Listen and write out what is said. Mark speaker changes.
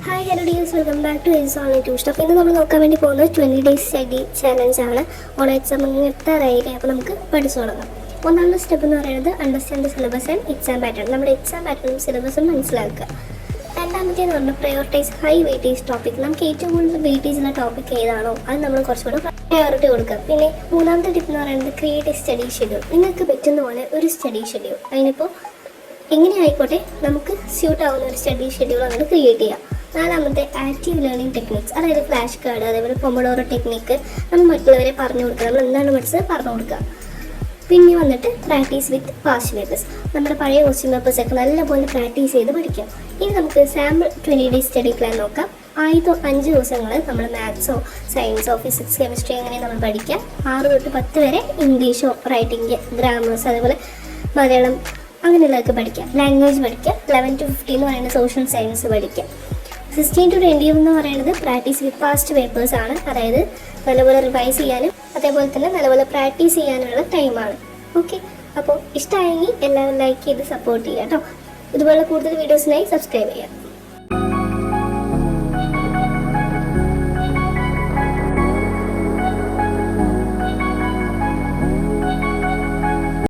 Speaker 1: Hi hello dears, welcome back to S online tuition. അപ്പോൾ ഇന്ന് നമ്മൾ നോക്കാൻ വേണ്ടി പോകുന്നത് 20 ഡേയ്സ് സ്റ്റഡി ചാലഞ്ചാണ്. ഓൺ എക്സാം എത്താറായില്ലേ, അപ്പോൾ നമുക്ക് പഠിച്ചു തുടങ്ങാം. ഒന്നാമത്തെ സ്റ്റെപ്പ് എന്ന് പറയുന്നത് understand the syllabus and exam pattern. നമ്മുടെ എക്സാം പാറ്റേണും സിലബസും മനസ്സിലാക്കുക. രണ്ടാമത്തേന്ന് പറഞ്ഞാൽ പ്രയോറിറ്റൈസ് ഹൈ വെയിറ്റേജ് ടോപ്പിക്. നമുക്ക് ഏറ്റവും കൂടുതൽ വെയിറ്റേജ് ഉള്ള ടോപ്പിക് ഏതാണോ അത് നമ്മൾ കുറച്ചുകൂടെ പ്രയോറിറ്റി കൊടുക്കുക. പിന്നെ മൂന്നാമത്തെ ടിപ്പ് എന്ന് പറയുന്നത് ക്രിയേറ്റ് എ സ്റ്റഡി ഷെഡ്യൂൾ. നിങ്ങൾക്ക് പറ്റുന്ന പോലെ ഒരു സ്റ്റഡി ഷെഡ്യൂൾ, അതിനിപ്പോൾ എങ്ങനെ ആയിക്കോട്ടെ നമുക്ക് സ്യൂട്ട് ആവുന്ന ഒരു സ്റ്റഡി ഷെഡ്യൂൾ അങ്ങനെ ക്രിയേറ്റ് ചെയ്യാം. നാലാമത്തെ ആക്റ്റീവ് ലേണിംഗ് ടെക്നിക്സ്, അതായത് ഫ്ലാഷ് കാർഡ്, അതേപോലെ പൊമഡോറോ ടെക്നിക്ക് നമ്മൾ മറ്റുള്ളവരെ പറഞ്ഞു കൊടുക്കുക. നമ്മൾ എന്താണ് പഠിച്ചത് പറഞ്ഞു കൊടുക്കുക. പിന്നെ വന്നിട്ട് പ്രാക്ടീസ് വിത്ത് പാസ്റ്റ് പേപ്പേഴ്സ്. നമ്മുടെ പഴയ ക്വസ്റ്റ്യൻ പേപ്പേഴ്സൊക്കെ നല്ലപോലെ പ്രാക്ടീസ് ചെയ്ത് പഠിക്കാം. ഇനി നമുക്ക് സാമ്പിൾ 20 ഡേയ്സ് സ്റ്റഡി പ്ലാൻ നോക്കാം. ആദ്യത്തെ 5 ദിവസങ്ങൾ നമ്മൾ മാത്സോ സയൻസോ ഫിസിക്സ് കെമിസ്ട്രി അങ്ങനെ നമ്മൾ പഠിക്കാം. 6 തൊട്ട് 10 വരെ ഇംഗ്ലീഷോ റൈറ്റിംഗ് ഗ്രാമേഴ്സ് അതേപോലെ മലയാളം അങ്ങനെയുള്ളതൊക്കെ പഠിക്കാം. ലാംഗ്വേജ് പഠിക്കാം. 11 to 15 എന്ന് പറയുന്നത് സോഷ്യൽ സയൻസ് പഠിക്കാം. 16 to 20 എന്ന് പറയുന്നത് പ്രാക്ടീസ് വിത്ത് പാസ്റ്റ് പേപ്പേഴ്സ് ആണ്. അതായത് നല്ലപോലെ റിവൈസ് ചെയ്യാനും അതേപോലെ തന്നെ നല്ലപോലെ പ്രാക്ടീസ് ചെയ്യാനുള്ള ടൈമാണ്. ഓക്കെ, അപ്പോൾ ഇഷ്ടമായെങ്കിൽ എല്ലാവരും ലൈക്ക് ചെയ്ത് സപ്പോർട്ട് ചെയ്യാം കേട്ടോ. ഇതുപോലെ കൂടുതൽ വീഡിയോസിനായി സബ്സ്ക്രൈബ് ചെയ്യാം.